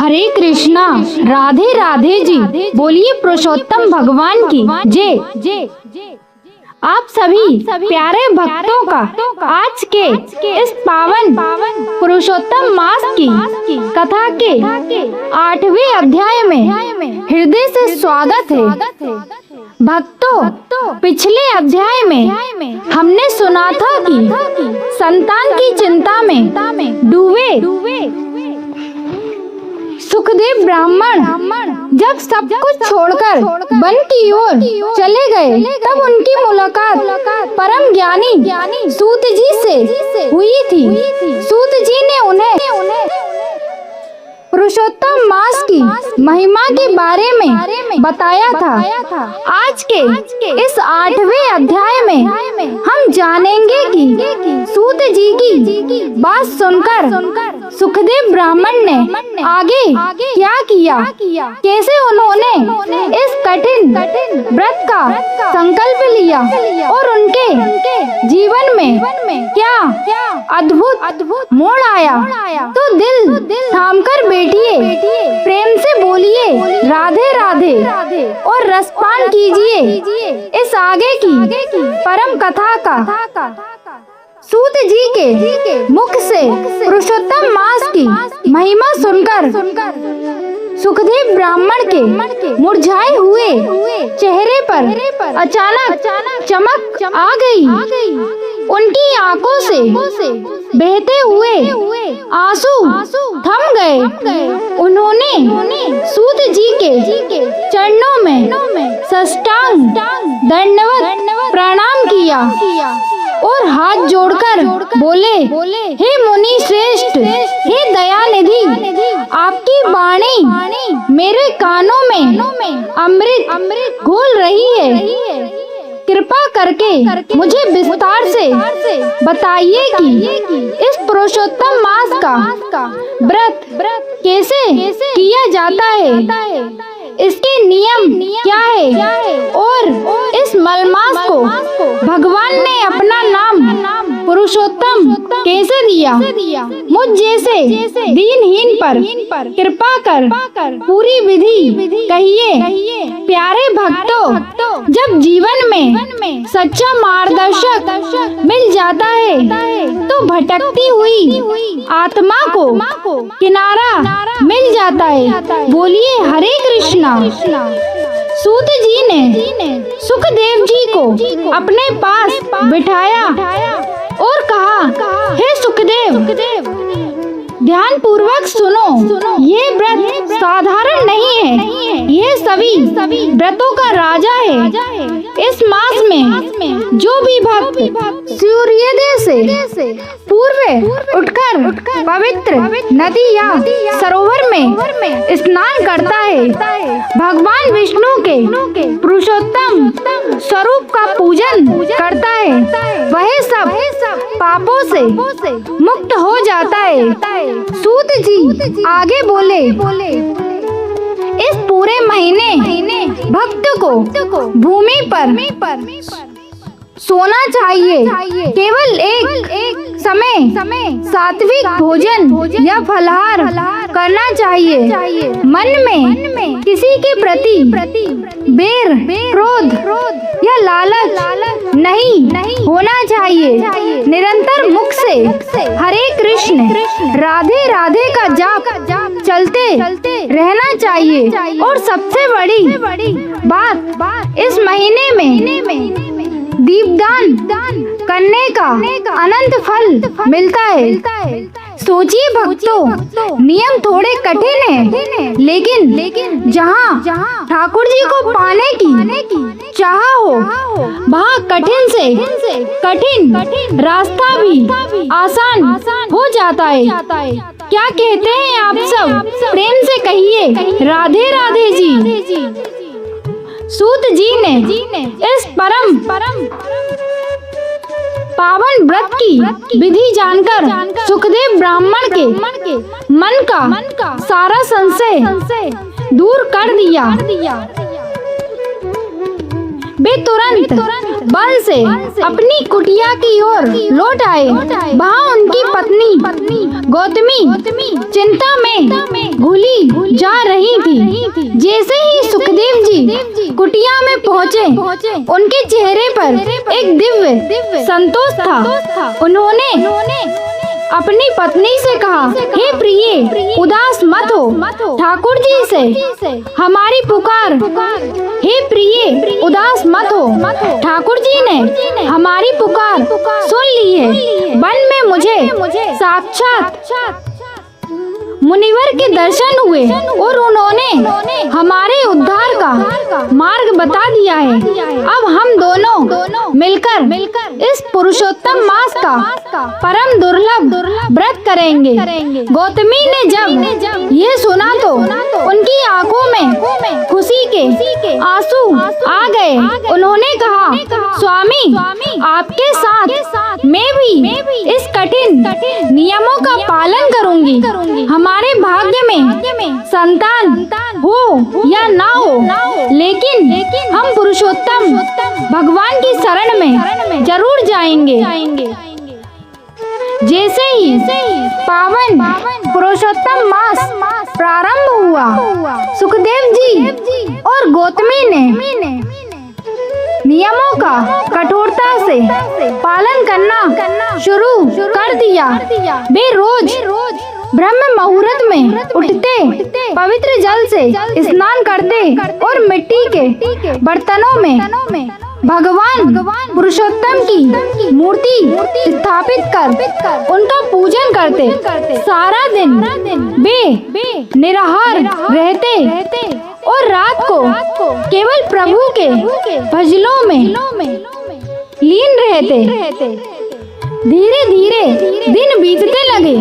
हरे कृष्णा, राधे राधे जी। बोलिए पुरुषोत्तम भगवान की जय। आप सभी प्यारे भक्तों का आज के इस पावन पुरुषोत्तम मास की कथा के 8वें अध्याय में हृदय से स्वागत है। भक्तों, पिछले अध्याय में हमने सुना था कि संतान की चिंता में डूबे सुखदेव ब्राह्मण जब सब कुछ छोड़कर वन की ओर चले गए, तब उनकी मुलाकात परम ज्ञानी सूत जी से हुई थी। सूत जी ने उन्हें पुरुषोत्तम मास की महिमा के बारे में बताया था। आज के इस 8वें अध्याय में हम जानेंगे कि सूत जी की बात सुनकर सुखदेव ब्राह्मण ने आगे क्या किया, कैसे उन्होंने इस कठिन व्रत का संकल्प लिया और उनके जीवन में क्या अद्भुत मोड़ आया। तो दिल थामकर बैठिए, प्रेम से बोलिए राधे राधे और रसपान कीजिए इस आगे की परम कथा का। सूत जी के मुख से पुरुषोत्तम मास की महिमा सुनकर सुखदेव ब्राह्मण के मुरझाए हुए चेहरे पर अचानक चमक आ गई। उनकी आंखों से बहते हुए आंसू थम गए। उन्होंने सूत जी के चरणों में साष्टांग दंडवत प्रणाम किया और हाथ जोड़कर बोले, हे मुनि श्रेष्ठ, हे दयानिधि, आपकी वाणी मेरे कानों में अमृत घोल रही है। कृपा करके मुझे विस्तार से बताइए कि इस पुरुषोत्तम मास का व्रत कैसे किया जाता है, इसके नियम क्या है और इस मलमास को भगवान ने अपना नाम पुरुषोत्तम कैसे दिया। मुझ जैसे दीनहीन पर कृपा कर पूरी विधि कहिए। प्यारे भक्तों, जब जीवन में सच्चा मार्गदर्शक मिल जाता है तो भटकती हुई आत्मा को किनारा मिल जाता है। बोलिए हरे कृष्णा। सूत जी ने सुखदेव जी को अपने पास बिठाया और कहा, हे सुखदेव, ध्यान पूर्वक सुनो। ये व्रत साधारण नहीं है, ये सभी व्रतों का राजा है। इस मास में जो भी भक्त सूर्योदय से पूर्व उठकर पवित्र नदी या सरोवर में स्नान करता है, भगवान विष्णु के पुरुषोत्तम स्वरूप का पूजन करता है, वह सब पापों से मुक्त हो जाता है। सूत जी आगे बोले, इस पूरे महीने भक्त को भूमि पर सोना चाहिए। केवल एक समय सात्विक भोजन या फलाहार करना चाहिए। मन में किसी के प्रति बैर, क्रोध या लालच नहीं होना चाहिए। निरंतर मुख से हरे कृष्ण राधे राधे का जाप चलते रहना चाहिए। और सबसे बड़ी बात, इस महीने में दीपदान करने का अनंत फल मिलता है। सोचिए भक्तों, नियम थोड़े कठिन हैं, लेकिन जहाँ ठाकुर जी को पाने की चाह हो, वहाँ कठिन से कठिन रास्ता भी आसान हो जाता है। क्या कहते हैं आप सब? प्रेम से कहिए राधे राधे जी। सूत जी ने इस परम पावन व्रत की विधि जानकर सुखदेव ब्राह्मण के मन का सारा संशय दूर कर दिया। वे तुरंत बल से अपनी कुटिया की ओर लौट आए। वहाँ उनकी पत्नी गौतमी चिंता में घुली जा रही थी। जैसे ही सुखदेव जी कुटिया में पहुँचे, उनके चेहरे पर एक दिव्य संतोष था। उन्होंने अपनी पत्नी से कहा, हे प्रिय, उदास मत हो, ठाकुर जी से हमारी पुकार। हे प्रिय, उदास मत हो, ठाकुर जी ने हमारी पुकार सुन ली है। वन में मुझे साक्षात मुनिवर के दर्शन हुए और उन्होंने हमारे उद्धार का मार्ग बता दिया है। अब हम दोनों मिलकर इस पुरुषोत्तम मास का परम दुर्लभ व्रत करेंगे। गौतमी ने जब ये सुना तो उनकी आंखों में खुशी के आंसू आ गए। उन्होंने कहा, स्वामी, आपके साथ मैं भी इस कठिन नियमों का पालन करूंगी। हमारे भाग्य में संतान हो या ना हो, लेकिन हम पुरुषोत्तम भगवान की शरण में जरूर जाएंगे। जैसे ही पावन पुरुषोत्तम मास प्रारंभ हुआ, सुखदेव जी और गौतमी ने नियमों का कठोरता से पालन करना शुरू कर दिया। वे रोज ब्रह्म मुहूर्त में उठते, पवित्र जल से स्नान करते और मिट्टी के बर्तनों में भगवान पुरुषोत्तम की मूर्ति स्थापित कर उनका पूजन करते। सारा दिन वे निराहार रहते और रात को केवल प्रभु के भजनों में लीन रहते। धीरे धीरे दिन बीतने लगे,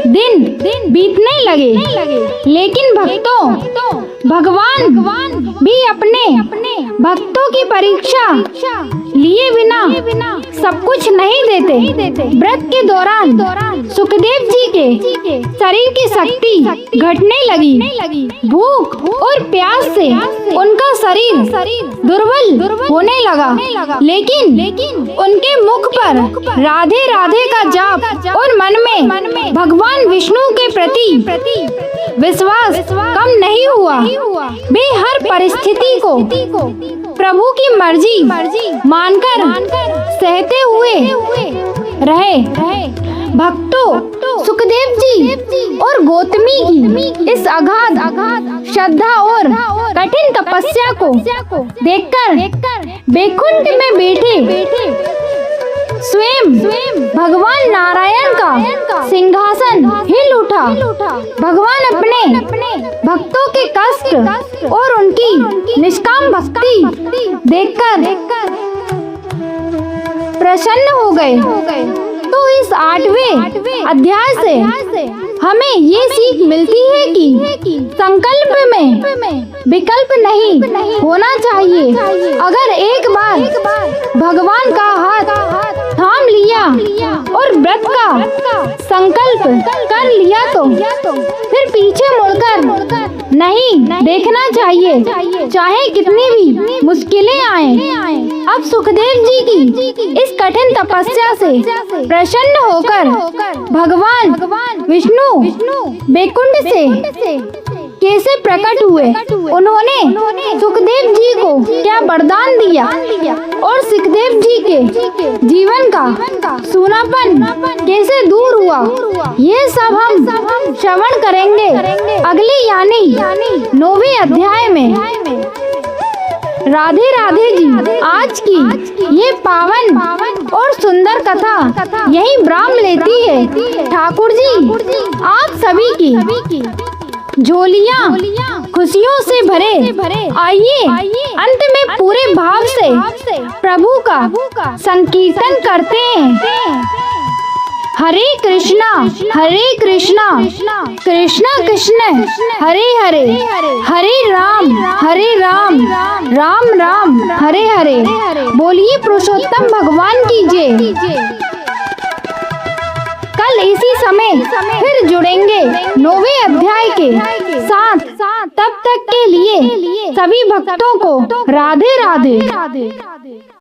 दिन बीतने लगे, लेकिन भगवान भी अपने भक्तों की परीक्षा लिए बिना सब कुछ नहीं देते। व्रत के दौरान सुखदेव जी के शरीर की शक्ति घटने लगी। भूख और प्यास से उनका शरीर दुर्बल होने लगा, लेकिन उनके मुख पर राधे राधे का जाप और मन में भगवान विष्णु के प्रति विश्वास कम नहीं हुआ। वे हर परिस्थिति को प्रभु की मर्जी मानकर सहते हुए रहे। भक्तों, सुखदेव जी और गौतमी की इस अगाध श्रद्धा और कठिन तपस्या को देखकर बैकुंठ में बैठे स्वयं भगवान नारायण का सिंहासन हिल उठा। भगवान अपने भक्तों के कष्ट और उनकी निष्काम भक्ति देखकर प्रसन्न हो गए। तो इस 8वें अध्याय से हमें ये सीख मिलती है कि संकल्प में विकल्प नहीं होना चाहिए। अगर एक बार भगवान का हाथ थाम लिया और व्रत का संकल्प कर लिया तो फिर पीछे मुड़कर नहीं देखना चाहिए, चाहे कितनी भी मुश्किलें आए। अब सुखदेव जी की इस कठिन तपस्या से प्रसन्न होकर भगवान विष्णु बैकुंठ से कैसे प्रकट हुए, उन्होंने सुखदेव जी को क्या वरदान दिया और सुखदेव जी के जीवन का सूनापन कैसे दूर हुआ, ये सब हम श्रवण करेंगे अगले यानी 9वें अध्याय में। राधे राधे जी। आज की ये पावन और सुंदर कथा यही विराम लेती है। ठाकुर जी आप सभी की झोलियाँ खुशियों से भरे। आइए अंत में पूरे भाव से प्रभु का संकीर्तन करते हैं। हरे कृष्णा कृष्णा कृष्ण हरे हरे, हरे राम राम राम हरे हरे। बोलिए पुरुषोत्तम भगवान की जय। कल इसी समय फिर जुड़ेंगे। सुनेंगे 9वें अध्याय के साथ। तब तक के लिए सभी भक्तों को राधे राधे।